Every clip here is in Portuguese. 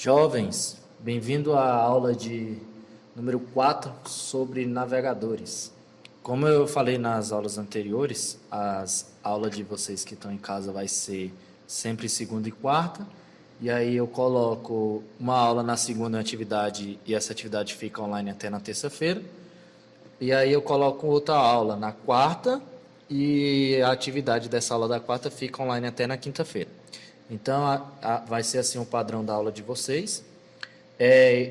Jovens, bem-vindo à aula de número 4 sobre navegadores. Como eu falei nas aulas anteriores, as aulas de vocês que estão em casa vai ser sempre segunda e quarta, e aí eu coloco uma aula na segunda atividade e essa atividade fica online até na terça-feira. E aí eu coloco outra aula na quarta e a atividade dessa aula da quarta fica online até na quinta-feira. Então, vai ser assim o padrão da aula de vocês.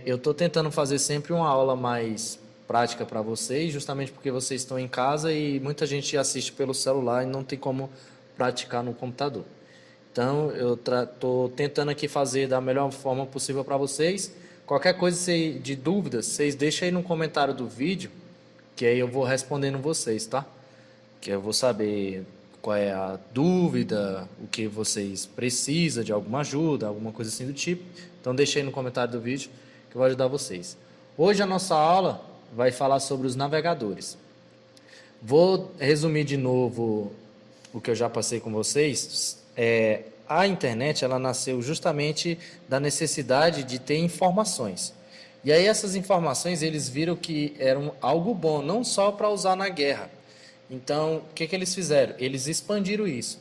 Eu estou tentando fazer sempre uma aula mais prática para vocês, justamente porque vocês estão em casa e muita gente assiste pelo celular e não tem como praticar no computador. Então, eu estou tentando aqui fazer da melhor forma possível para vocês. Qualquer coisa de dúvidas, vocês deixem aí no comentário do vídeo, que aí eu vou respondendo vocês, tá? Que eu vou saber qual é a dúvida, o que vocês precisam de alguma ajuda, alguma coisa assim do tipo. Então deixa aí no comentário do vídeo que eu vou ajudar vocês. Hoje a nossa aula vai falar sobre os navegadores. Vou resumir de novo o que eu já passei com vocês. A internet ela nasceu justamente da necessidade de ter informações. E aí essas informações eles viram que eram algo bom, não só para usar na guerra. Então, o que eles fizeram? Eles expandiram isso.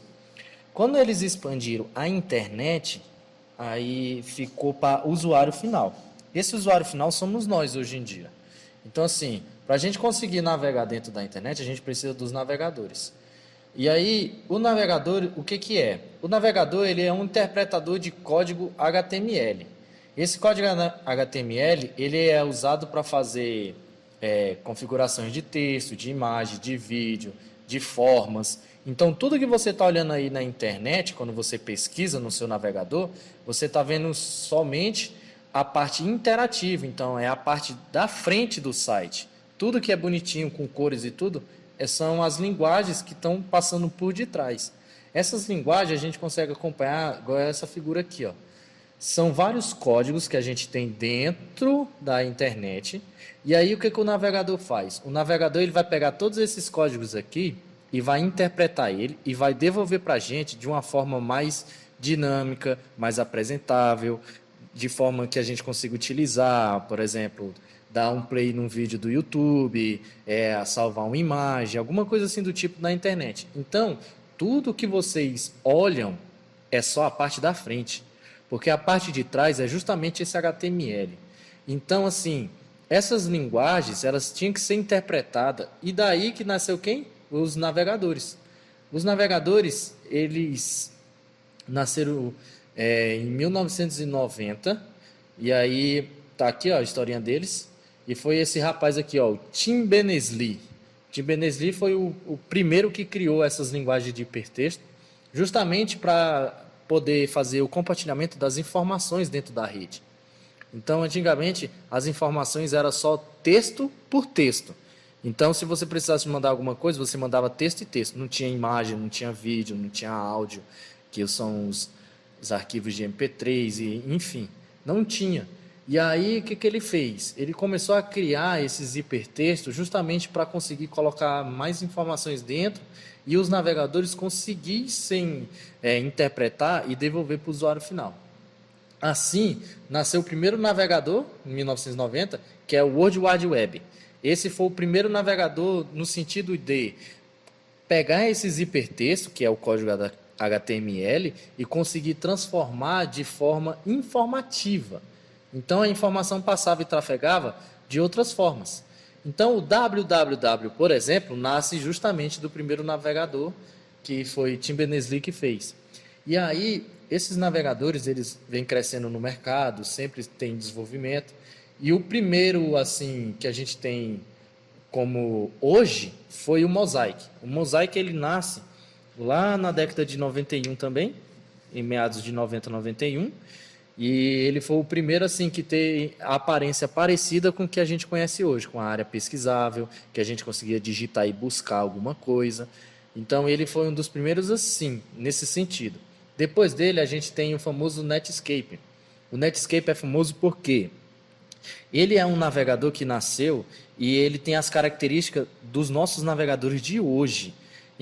Quando eles expandiram a internet, aí ficou para o usuário final. Esse usuário final somos nós hoje em dia. Então, assim, para a gente conseguir navegar dentro da internet, a gente precisa dos navegadores. E aí, o navegador, o que é? O navegador ele é um interpretador de código HTML. Esse código HTML ele é usado para fazer configurações de texto, de imagem, de vídeo, de formas. Então, tudo que você está olhando aí na internet, quando você pesquisa no seu navegador, você está vendo somente a parte interativa. Então, é a parte da frente do site. Tudo que é bonitinho, com cores e tudo, são as linguagens que estão passando por detrás. Essas linguagens a gente consegue acompanhar, igual essa figura aqui, ó. São vários códigos que a gente tem dentro da internet. E aí o que o navegador faz? O navegador ele vai pegar todos esses códigos aqui e vai interpretar ele e vai devolver para a gente de uma forma mais dinâmica, mais apresentável, de forma que a gente consiga utilizar, por exemplo, dar um play num vídeo do YouTube, salvar uma imagem, alguma coisa assim do tipo na internet. Então, tudo que vocês olham é só a parte da frente. Porque a parte de trás é justamente esse HTML. Então, assim, essas linguagens, elas tinham que ser interpretadas. E daí que nasceu quem? Os navegadores. Os navegadores, eles nasceram em 1990. E aí, tá aqui ó, a historinha deles. E foi esse rapaz aqui, ó, o Tim Berners-Lee. Tim Berners-Lee foi o primeiro que criou essas linguagens de hipertexto, justamente para poder fazer o compartilhamento das informações dentro da rede. Então, antigamente, as informações eram só texto por texto. Então, se você precisasse mandar alguma coisa, você mandava texto e texto. Não tinha imagem, não tinha vídeo, não tinha áudio, que são os arquivos de MP3, e, enfim, não tinha. E aí, o que ele fez? Ele começou a criar esses hipertextos justamente para conseguir colocar mais informações dentro e os navegadores conseguissem interpretar e devolver para o usuário final. Assim, nasceu o primeiro navegador, em 1990, que é o World Wide Web. Esse foi o primeiro navegador no sentido de pegar esses hipertextos, que é o código HTML, e conseguir transformar de forma informativa. Então, a informação passava e trafegava de outras formas. Então, o www, por exemplo, nasce justamente do primeiro navegador, que foi Tim Berners-Lee que fez. E aí, esses navegadores, eles vêm crescendo no mercado, sempre tem desenvolvimento. E o primeiro, assim, que a gente tem como hoje, foi o Mosaic. O Mosaic, ele nasce lá na década de 91 também, em meados de 90, 91. E ele foi o primeiro assim que tem a aparência parecida com o que a gente conhece hoje, com a área pesquisável, que a gente conseguia digitar e buscar alguma coisa. Então ele foi um dos primeiros assim, nesse sentido. Depois dele a gente tem o famoso Netscape. O Netscape é famoso porque ele é um navegador que nasceu e ele tem as características dos nossos navegadores de hoje.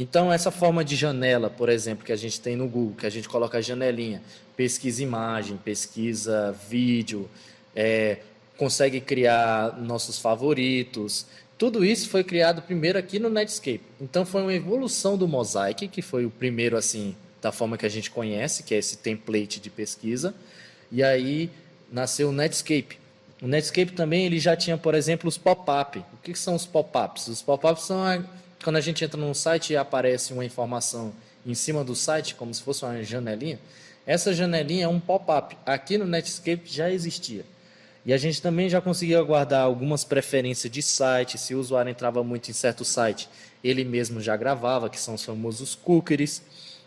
Então, essa forma de janela, por exemplo, que a gente tem no Google, que a gente coloca a janelinha, pesquisa imagem, pesquisa vídeo, é, consegue criar nossos favoritos. Tudo isso foi criado primeiro aqui no Netscape. Então, foi uma evolução do Mosaic, que foi o primeiro, assim, da forma que a gente conhece, que é esse template de pesquisa. E aí nasceu o Netscape. O Netscape também ele já tinha, por exemplo, os pop-up. O que são os pop-ups? Os pop-ups são quando a gente entra num site e aparece uma informação em cima do site, como se fosse uma janelinha. Essa janelinha é um pop-up. Aqui no Netscape já existia. E a gente também já conseguia guardar algumas preferências de site. Se o usuário entrava muito em certo site, ele mesmo já gravava, que são os famosos cookies.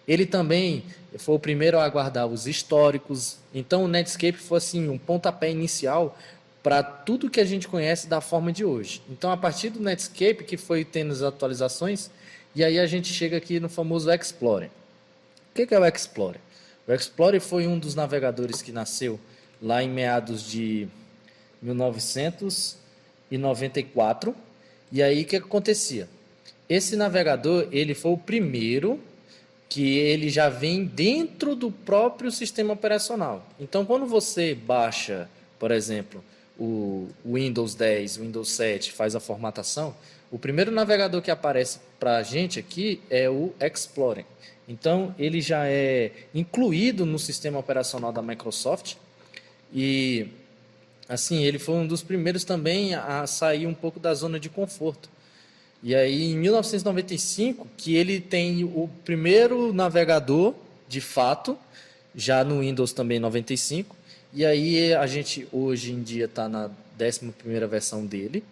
Ele também foi o primeiro a guardar os históricos. Então o Netscape foi assim, um pontapé inicial para tudo que a gente conhece da forma de hoje. Então, a partir do Netscape, que foi tendo as atualizações, e aí a gente chega aqui no famoso Explorer. O que é o Explorer? O Explorer foi um dos navegadores que nasceu lá em meados de 1994. E aí, o que acontecia? Esse navegador, ele foi o primeiro que ele já vem dentro do próprio sistema operacional. Então, quando você baixa, por exemplo, o Windows 10, Windows 7, faz a formatação, o primeiro navegador que aparece para a gente aqui é o Explorer. Então, ele já é incluído no sistema operacional da Microsoft e, assim, ele foi um dos primeiros também a sair um pouco da zona de conforto. E aí, em 1995, que ele tem o primeiro navegador, de fato, já no Windows também 95. E aí, a gente, hoje em dia, está na 11ª versão dele.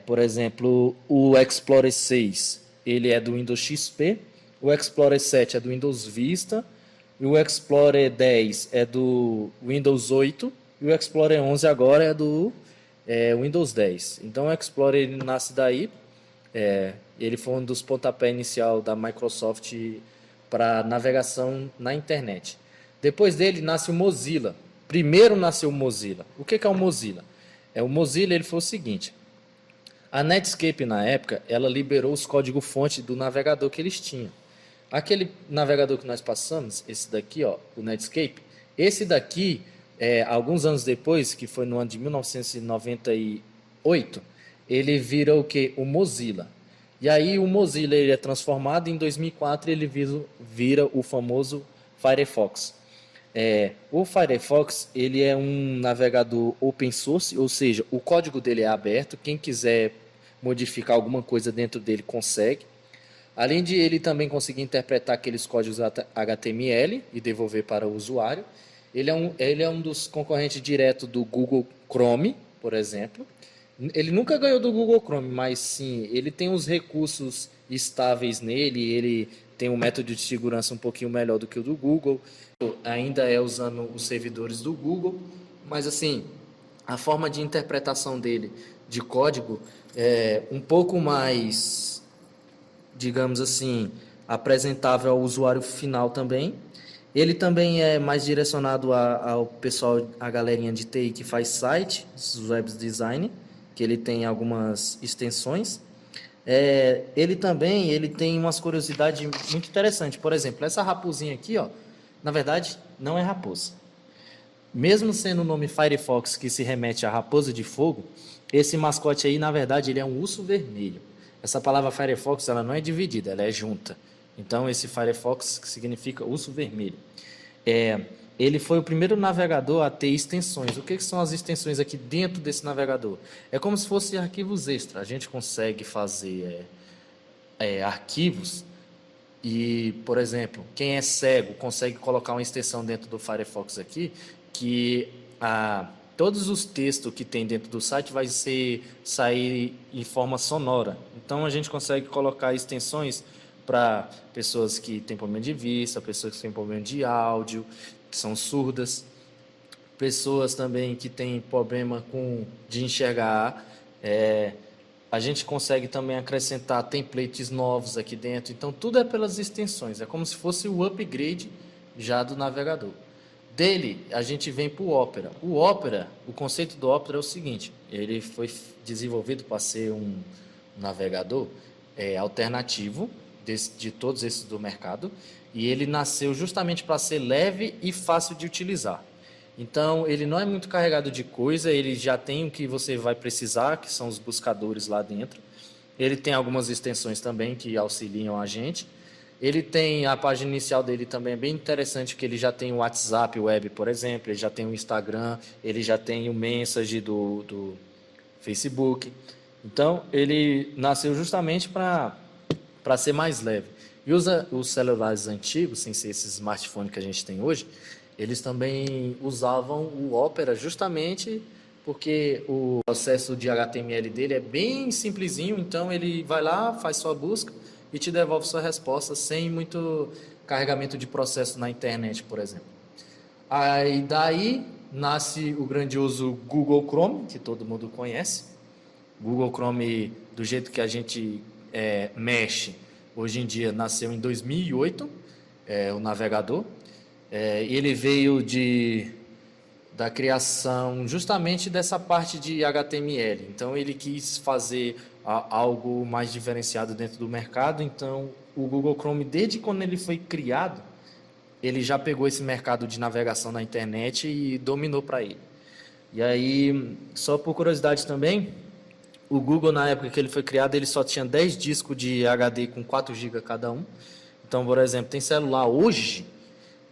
Por exemplo, o Explorer 6, ele é do Windows XP. O Explorer 7 é do Windows Vista. E o Explorer 10 é do Windows 8. E o Explorer 11 agora é do Windows 10. Então o Explorer ele nasce daí. Ele foi um dos pontapés inicial da Microsoft para navegação na internet. Depois dele nasce o Mozilla. Primeiro nasceu o Mozilla. O que é o Mozilla? O Mozilla ele foi o seguinte. A Netscape na época ela liberou os códigos-fonte do navegador que eles tinham. Aquele navegador que nós passamos, esse daqui, ó, o Netscape, esse daqui alguns anos depois, que foi no ano de 1998, ele vira o que? O Mozilla. E aí o Mozilla ele é transformado, em 2004 ele vira o famoso Firefox. O Firefox ele é um navegador open source, ou seja, o código dele é aberto, quem quiser modificar alguma coisa dentro dele consegue. Além de ele também conseguir interpretar aqueles códigos HTML e devolver para o usuário, ele é um dos concorrentes direto do Google Chrome, por exemplo. Ele nunca ganhou do Google Chrome, mas sim, ele tem os recursos estáveis nele, ele tem um método de segurança um pouquinho melhor do que o do Google. Ainda é usando os servidores do Google, mas assim, a forma de interpretação dele de código é um pouco mais, digamos assim, apresentável ao usuário final também. Ele também é mais direcionado ao pessoal, a galerinha de TI que faz site, os web design, que ele tem algumas extensões. Ele tem umas curiosidades muito interessantes. Por exemplo, essa raposinha aqui, ó, na verdade, não é raposa. Mesmo sendo o nome Firefox, que se remete à raposa de fogo, esse mascote aí, na verdade, ele é um urso vermelho. Essa palavra Firefox, ela não é dividida, ela é junta. Então, esse Firefox significa urso vermelho. Ele foi o primeiro navegador a ter extensões. O que são as extensões aqui dentro desse navegador? É como se fossem arquivos extra. A gente consegue fazer arquivos e, por exemplo, quem é cego consegue colocar uma extensão dentro do Firefox aqui que todos os textos que tem dentro do site vai sair em forma sonora. Então, a gente consegue colocar extensões para pessoas que têm problema de vista, pessoas que têm problema de áudio, que são surdas, pessoas também que têm problema de enxergar. A gente consegue também acrescentar templates novos aqui dentro. Então, tudo é pelas extensões. É como se fosse o upgrade já do navegador. Dele, a gente vem para o Opera. O conceito do Opera é o seguinte, ele foi desenvolvido para ser um navegador alternativo de todos esses do mercado, e ele nasceu justamente para ser leve e fácil de utilizar. Então, ele não é muito carregado de coisa, ele já tem o que você vai precisar, que são os buscadores lá dentro. Ele tem algumas extensões também que auxiliam a gente. Ele tem, a página inicial dele também é bem interessante, que ele já tem o WhatsApp web, por exemplo, ele já tem o Instagram, ele já tem o Message do Facebook. Então, ele nasceu justamente para ser mais leve. E os celulares antigos, sem ser esses smartphones que a gente tem hoje, eles também usavam o Opera justamente porque o processo de HTML dele é bem simplesinho, então ele vai lá, faz sua busca e te devolve sua resposta sem muito carregamento de processo na internet, por exemplo. Aí daí nasce o grandioso Google Chrome, que todo mundo conhece. Google Chrome, do jeito que a gente mexe hoje em dia, nasceu em 2008, o navegador. Ele veio da criação justamente dessa parte de HTML. Então, ele quis fazer algo mais diferenciado dentro do mercado. Então, o Google Chrome, desde quando ele foi criado, ele já pegou esse mercado de navegação na internet e dominou para ele. E aí, só por curiosidade também, o Google, na época que ele foi criado, ele só tinha 10 discos de HD com 4 GB cada um. Então, por exemplo, tem celular hoje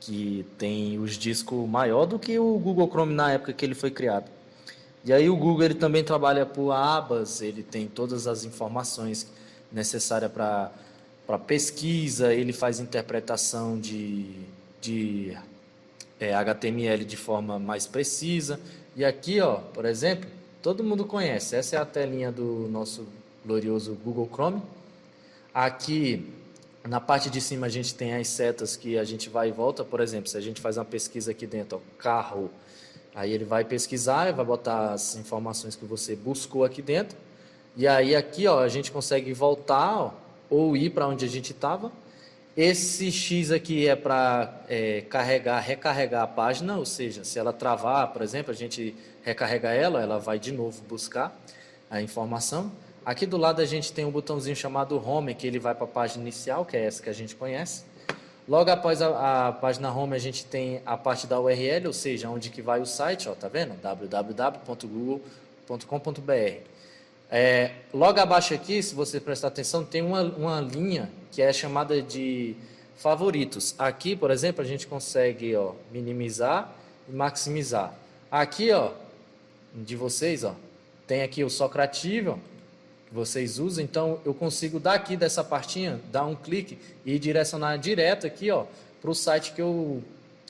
que tem os discos maior do que o Google Chrome na época que ele foi criado. E aí o Google ele também trabalha por abas, ele tem todas as informações necessárias para pesquisa, ele faz interpretação de HTML de forma mais precisa. E aqui, ó, por exemplo, todo mundo conhece, essa é a telinha do nosso glorioso Google Chrome. Aqui na parte de cima a gente tem as setas que a gente vai e volta. Por exemplo, se a gente faz uma pesquisa aqui dentro, ó, carro, aí ele vai pesquisar e vai botar as informações que você buscou aqui dentro. E aí aqui, ó, a gente consegue voltar, ó, ou ir para onde a gente estava. Esse X aqui é para recarregar a página, ou seja, se ela travar, por exemplo, a gente recarrega ela vai de novo buscar a informação. Aqui do lado a gente tem um botãozinho chamado Home, que ele vai para a página inicial, que é essa que a gente conhece. Logo após a página Home, a gente tem a parte da URL, ou seja, onde que vai o site, ó, tá vendo? www.google.com.br. Logo abaixo aqui, se você prestar atenção, tem uma linha que é chamada de favoritos. Aqui, por exemplo, a gente consegue, ó, minimizar e maximizar. Aqui, ó, de vocês, ó, tem aqui o Socrativo, que vocês usam, então eu consigo daqui dessa partinha, dar um clique e direcionar direto aqui, ó, para o site que eu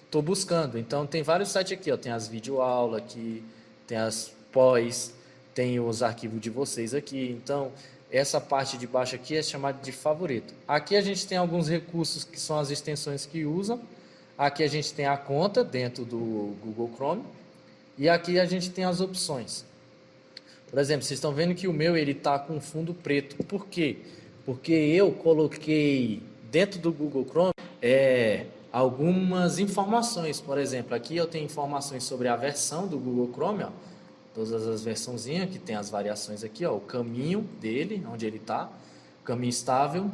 estou buscando. Então tem vários sites aqui, ó, tem as videoaulas aqui, tem as pós, tem os arquivos de vocês aqui. Então essa parte de baixo aqui é chamada de favorito. Aqui a gente tem alguns recursos que são as extensões que usam. Aqui a gente tem a conta dentro do Google Chrome e aqui a gente tem as opções. Por exemplo, vocês estão vendo que o meu ele está com fundo preto. Por quê? Porque eu coloquei dentro do Google Chrome algumas informações. Por exemplo, aqui eu tenho informações sobre a versão do Google Chrome, ó, todas as versãozinhas, que tem as variações aqui, ó, o caminho dele, onde ele está, caminho estável.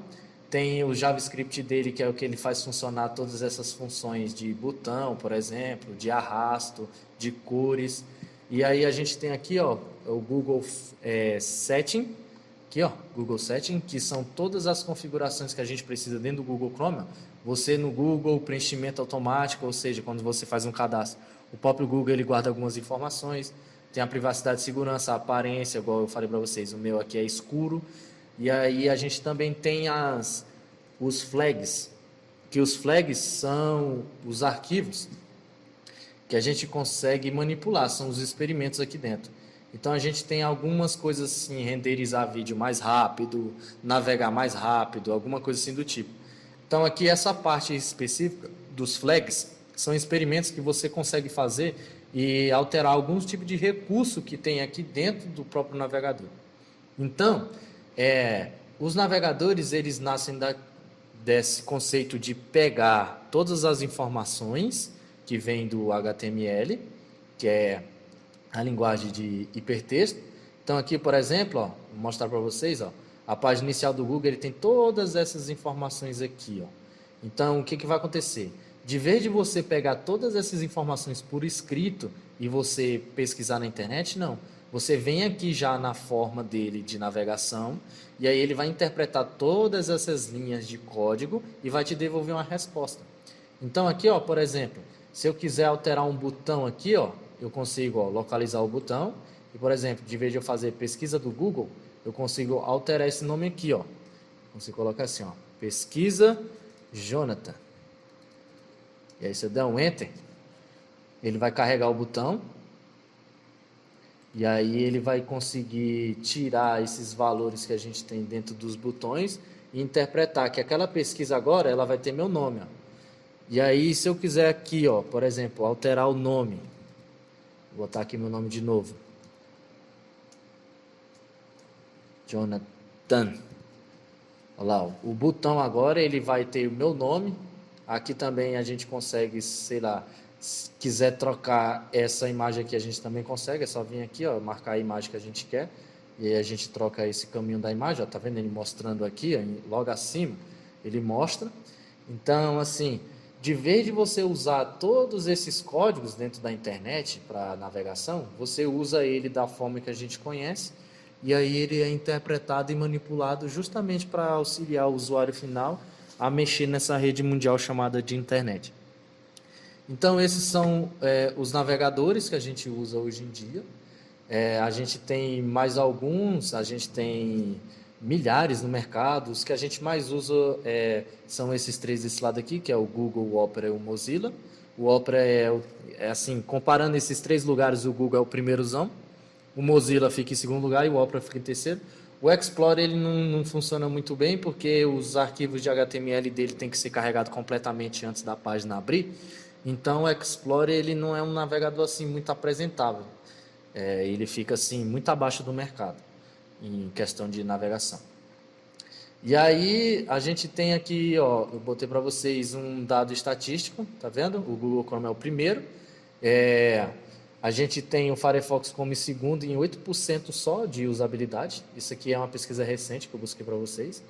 Tem o JavaScript dele, que é o que ele faz funcionar todas essas funções de botão, por exemplo, de arrasto, de cores. E aí a gente tem aqui, ó, o Google Setting, aqui, ó, Google Setting, que são todas as configurações que a gente precisa dentro do Google Chrome. Você no Google, preenchimento automático, ou seja, quando você faz um cadastro, o próprio Google ele guarda algumas informações. Tem a privacidade e segurança, a aparência, igual eu falei para vocês, o meu aqui é escuro. E aí a gente também tem os flags, que os flags são os arquivos que a gente consegue manipular, são os experimentos aqui dentro. Então a gente tem algumas coisas assim, renderizar vídeo mais rápido, navegar mais rápido, alguma coisa assim do tipo. Então aqui essa parte específica dos flags são experimentos que você consegue fazer e alterar alguns tipos de recurso que tem aqui dentro do próprio navegador. Então, os navegadores eles nascem desse conceito de pegar todas as informações que vem do HTML, que é a linguagem de hipertexto. Então aqui, por exemplo, ó, vou mostrar para vocês, ó, A página inicial do Google ele tem todas essas informações aqui, ó. Então, o que vai acontecer? De vez de você pegar todas essas informações por escrito e você pesquisar na internet, não. Você vem aqui já na forma dele de navegação e aí ele vai interpretar todas essas linhas de código e vai te devolver uma resposta. Então aqui, ó, por exemplo, se eu quiser alterar um botão aqui, ó, eu consigo, ó, localizar o botão e, por exemplo, de vez de eu fazer pesquisa do Google, eu consigo alterar esse nome aqui, ó. Consigo colocar assim, ó, pesquisa Jonathan. E aí se eu der um Enter, ele vai carregar o botão. E aí ele vai conseguir tirar esses valores que a gente tem dentro dos botões e interpretar que aquela pesquisa agora, ela vai ter meu nome, ó. E aí se eu quiser aqui, ó, por exemplo, alterar o nome, vou botar aqui meu nome de novo. Jonathan. Olha lá, ó, o botão agora ele vai ter o meu nome. Aqui também a gente consegue, sei lá, se quiser trocar essa imagem aqui, a gente também consegue. É só vir aqui, ó, marcar a imagem que a gente quer. E aí a gente troca esse caminho da imagem. Ó, tá vendo ele mostrando aqui, ó, logo acima, ele mostra. Então, assim, de vez de você usar todos esses códigos dentro da internet para navegação, você usa ele da forma que a gente conhece. E aí ele é interpretado e manipulado justamente para auxiliar o usuário final a mexer nessa rede mundial chamada de internet. Então, esses são os navegadores que a gente usa hoje em dia. A gente tem mais alguns, a gente tem milhares no mercado. Os que a gente mais usa são esses três desse lado aqui, que é o Google, o Opera e o Mozilla. O Opera assim, comparando esses três lugares, o Google é o primeirozão. O Mozilla fica em segundo lugar e o Opera fica em terceiro. O Explorer ele não funciona muito bem porque os arquivos de HTML dele tem que ser carregado completamente antes da página abrir. Então o Explorer ele não é um navegador assim muito apresentável. Ele fica assim muito abaixo do mercado em questão de navegação. E aí a gente tem aqui, ó, eu botei para vocês um dado estatístico, tá vendo? O Google Chrome é o primeiro. A gente tem o Firefox como segundo em 8% só de usabilidade. Isso aqui é uma pesquisa recente que eu busquei para vocês.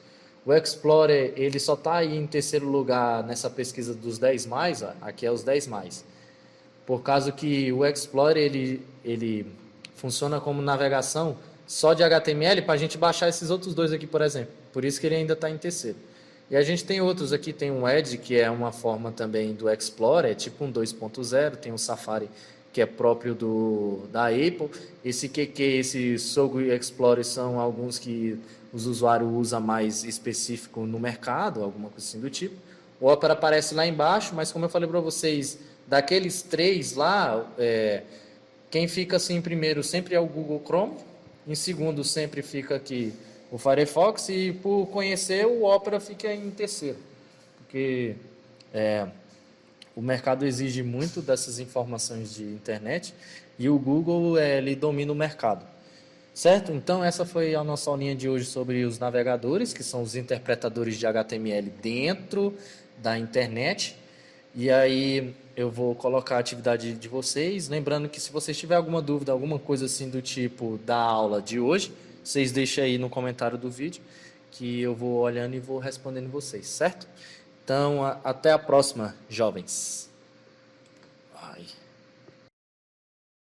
O Explorer, ele só está aí em terceiro lugar nessa pesquisa dos 10 mais, ó, aqui é os 10 mais. Por causa que o Explorer, ele funciona como navegação só de HTML para a gente baixar esses outros dois aqui, por exemplo. Por isso que ele ainda está em terceiro. E a gente tem outros aqui, tem um Edge, que é uma forma também do Explorer, é tipo um 2.0, tem um Safari, que é próprio da Apple. Esse QQ, esse Sogro e Explorer são alguns que os usuários usam mais específico no mercado, alguma coisa assim do tipo. O Opera aparece lá embaixo, mas como eu falei para vocês, daqueles três lá, quem fica assim em primeiro sempre é o Google Chrome, em segundo sempre fica aqui o Firefox e por conhecer o Opera fica em terceiro, porque o mercado exige muito dessas informações de internet e o Google ele domina o mercado, certo? Então essa foi a nossa aulinha de hoje sobre os navegadores, que são os interpretadores de HTML dentro da internet. E aí eu vou colocar a atividade de vocês, lembrando que se vocês tiverem alguma dúvida, alguma coisa assim do tipo da aula de hoje, vocês deixem aí no comentário do vídeo, que eu vou olhando e vou respondendo vocês, certo? Então, até a próxima, jovens.